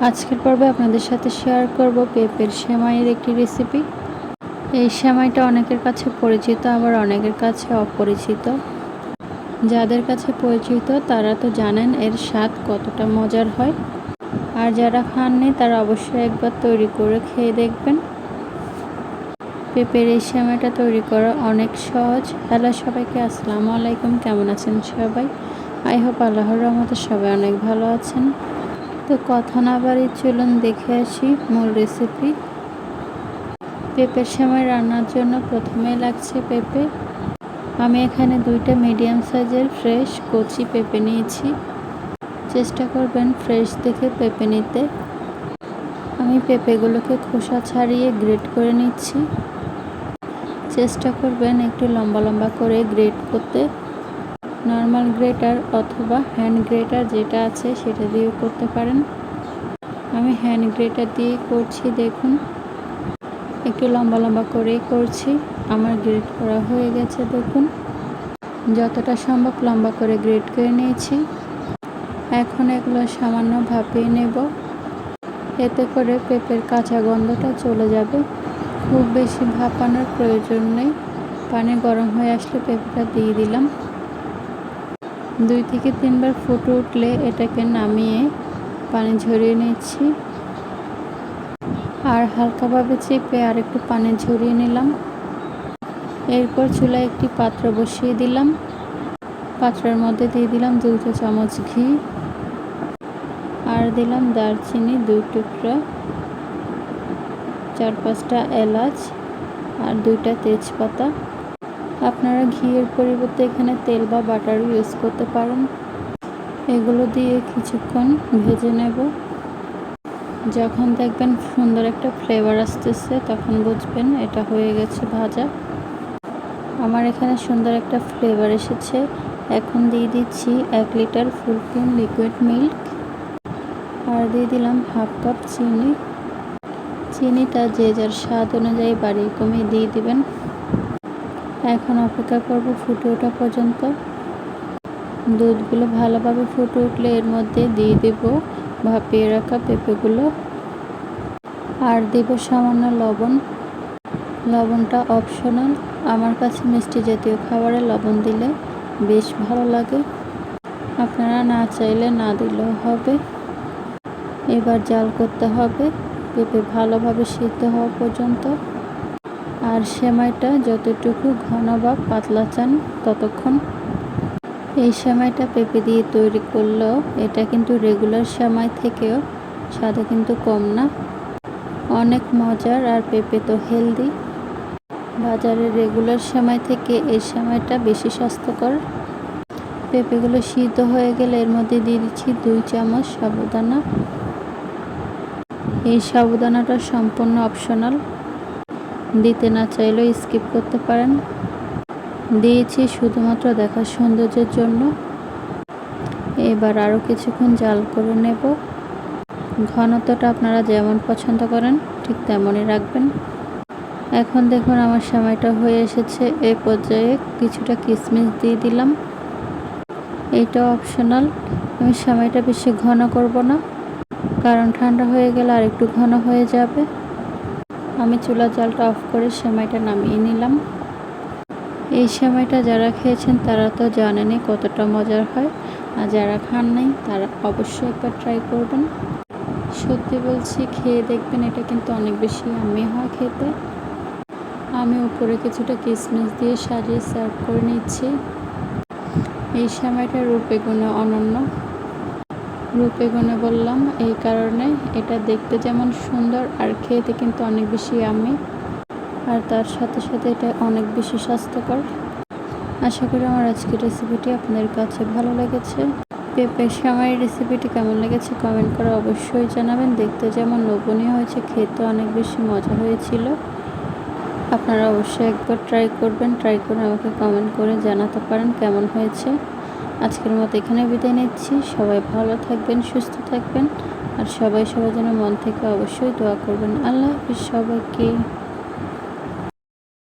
আজকের পর্বে আপনাদের সাথে শেয়ার করব পেঁপের সেমাইয়ের একটি রেসিপি। এই সেমাইটা অনেকের কাছে পরিচিত, আবার অনেকের কাছে অপরিচিত। যাদের কাছে পরিচিত তারা তো জানেন এর স্বাদ কতটা মজার হয়, আর যারা খাননি তারা অবশ্যই একবার তৈরি করে খেয়ে দেখবেন। পেঁপের এই সেমাইটা তৈরি করা অনেক সহজ। হ্যালো সবাইকে, আসসালামু আলাইকুম। কেমন আছেন সবাই? আই হোপ আল্লাহর রহমতে সবাই অনেক ভালো আছেন। তো কথা না বাড়িয়ে চলুন দেখে আসি মূল রেসিপি। পেঁপের সেমাই রান্নার জন্য প্রথমে লাগছে পেঁপে। আমি এখানে 2টা মিডিয়াম সাইজের ফ্রেশ কচি পেঁপে নিয়েছি। চেষ্টা করবেন ফ্রেশ দেখে পেঁপে নিতে। আমি পেঁপেগুলোকে খোসা ছাড়িয়ে গ্রেট করে নিচ্ছি। চেষ্টা করবেন একটু লম্বা লম্বা করে গ্রেট করতে। নর্মাল গ্রেটার অথবা হ্যান্ড গ্রেটার যেটা আছে সেটা দিয়েও করতে পারেন। আমি হ্যান্ড গ্রেটার দিয়ে করছি। দেখুন, একটু লম্বা লম্বা করেই করছি। আমার গ্রেট করা হয়ে গেছে। দেখুন, যতটা সম্ভব লম্বা করে গ্রেট করে নিয়েছি। এখন এগুলো সামান্য ভাপিয়ে নেব, এতে করে পেঁপের কাঁচা গন্ধটা চলে যাবে। খুব বেশি ভাপানোর প্রয়োজন নেই। পানি গরম হয়ে আসলে পেঁপেটা দিয়ে দিলাম। 2 থেকে 3 বার ফুটে উঠলে এটাকে নামিয়ে পানি ঝরিয়ে নিচ্ছি। আর হালকাভাবে চেপে আর একটু পানি ঝরিয়ে নিলাম। এরপর চুলায় একটি পাত্র বসিয়ে দিলাম। পাত্রের মধ্যে দিয়ে দিলাম 2 চা চামচ ঘি, আর দিলাম দারচিনি 2 টুকরা, 4-5টা এলাচ আর 2টা তেজপাতা। আপনারা ঘিয়ের পরিবর্তে এখানে তেল বা বাটার ইউজ করতে পারেন। এগুলো দিয়ে কিছুক্ষণ ভেজে নেব। যখন দেখবেন সুন্দর একটা ফ্লেভার আসতেছে তখন বুঝবেন এটা হয়ে গেছে ভাজা। আমার এখানে সুন্দর একটা ফ্লেভার এসেছে। এখন দিয়ে দিচ্ছি 1 litre full cream liquid milk, আর দিয়ে দিলাম 1/2 কাপ চিনি। চিনিটা যে যার স্বাদ অনুযায়ী বাড়িয়ে কমিয়ে দিয়ে দিবেন। এখন অপেক্ষা করব ফুটে ওঠা পর্যন্ত। দুধগুলো ভালোভাবে ফুটে উঠলে এর মধ্যে দিয়ে দেব ভাপিয়ে রাখা পেঁপেগুলো, আর দেব সামান্য লবণ। লবণটা অপশনাল। আমার কাছে মিষ্টি জাতীয় খাবারে লবণ দিলে বেশ ভালো লাগে, আপনারা না চাইলে না দিলেও হবে। এবার জাল করতে হবে পেঁপে ভালোভাবে সিদ্ধ হওয়া পর্যন্ত। আর সেমাইটা যতটুকু ঘন বা পাতলা চান ততক্ষণ। এই সেমাইটা পেঁপে দিয়ে তৈরি করলেও এটা কিন্তু রেগুলার সেমাই থেকেও স্বাদে কিন্তু কম না, অনেক মজার। আর পেঁপে তো হেলদি। বাজারের রেগুলার সেমাই থেকে এই সেমাইটা বেশি স্বাস্থ্যকর। পেঁপেগুলো সিদ্ধ হয়ে গেলে এর মধ্যে দিয়ে দিচ্ছি 2 চামচ সাবুদানা। এই সাবুদানাটা সম্পূর্ণ অপশনাল, দিতে না চাইলেও স্কিপ করতে পারেন। দিয়েছি শুধুমাত্র দেখার সৌন্দর্যের জন্য। এবার আরও কিছুক্ষণ জাল করে নেব। ঘনত্বটা আপনারা যেমন পছন্দ করেন ঠিক তেমনই রাখবেন। এখন দেখুন আমার সেমাইটা হয়ে এসেছে। এই পর্যায়ে কিছুটা কিশমিশ দিয়ে দিলাম। এইটাও অপশনাল। আমি সেমাইটা বেশি ঘন করব না, কারণ ঠান্ডা হয়ে গেলে আর একটু ঘন হয়ে যাবে। আমি চুলার জালটা অফ করে সেমাইটা নামিয়ে নিলাম। এই সেমাইটা যারা খেয়েছেন তারা তো জানেনই কতটা মজার হয়, আর যারা খান নাই তারা অবশ্যই একবার ট্রাই করবেন। সত্যি বলছি, খেয়ে দেখবেন, এটা কিন্তু অনেক বেশি ইয়াম্মি হয় খেতে। আমি উপরে কিছুটা কিশমিশ দিয়ে সাজিয়ে সার্ভ করে নিচ্ছি। এই সেমাইটা রূপে গুণে অনন্য। রূপে গুণে বললাম এই কারণে, এটা দেখতে যেমন সুন্দর আর খেতে কিন্তু অনেক বেশি ইয়াম্মি, আর তার সাথে সাথে এটা অনেক বেশি স্বাস্থ্যকর। আশা করি আমার আজকের রেসিপিটি আপনাদের কাছে ভালো লেগেছে। পেঁপের সেমাইয়ের রেসিপিটি কেমন লেগেছে কমেন্ট করে অবশ্যই জানাবেন। দেখতে যেমন লোভনীয় হয়েছে, খেতে অনেক বেশি মজা হয়েছিল। আপনারা অবশ্যই একবার ট্রাই করবেন। ট্রাই করে আমাকে কমেন্ট করে জানাতে পারেন কেমন হয়েছে। আজকের মতো এখানে বিদায় নিচ্ছি। সবাই ভালো থাকবেন, সুস্থ থাকবেন, আর সবাই সবার জন্য মন থেকে অবশ্যই দোয়া করবেন। আল্লাহ হাফিজ সবাইকে।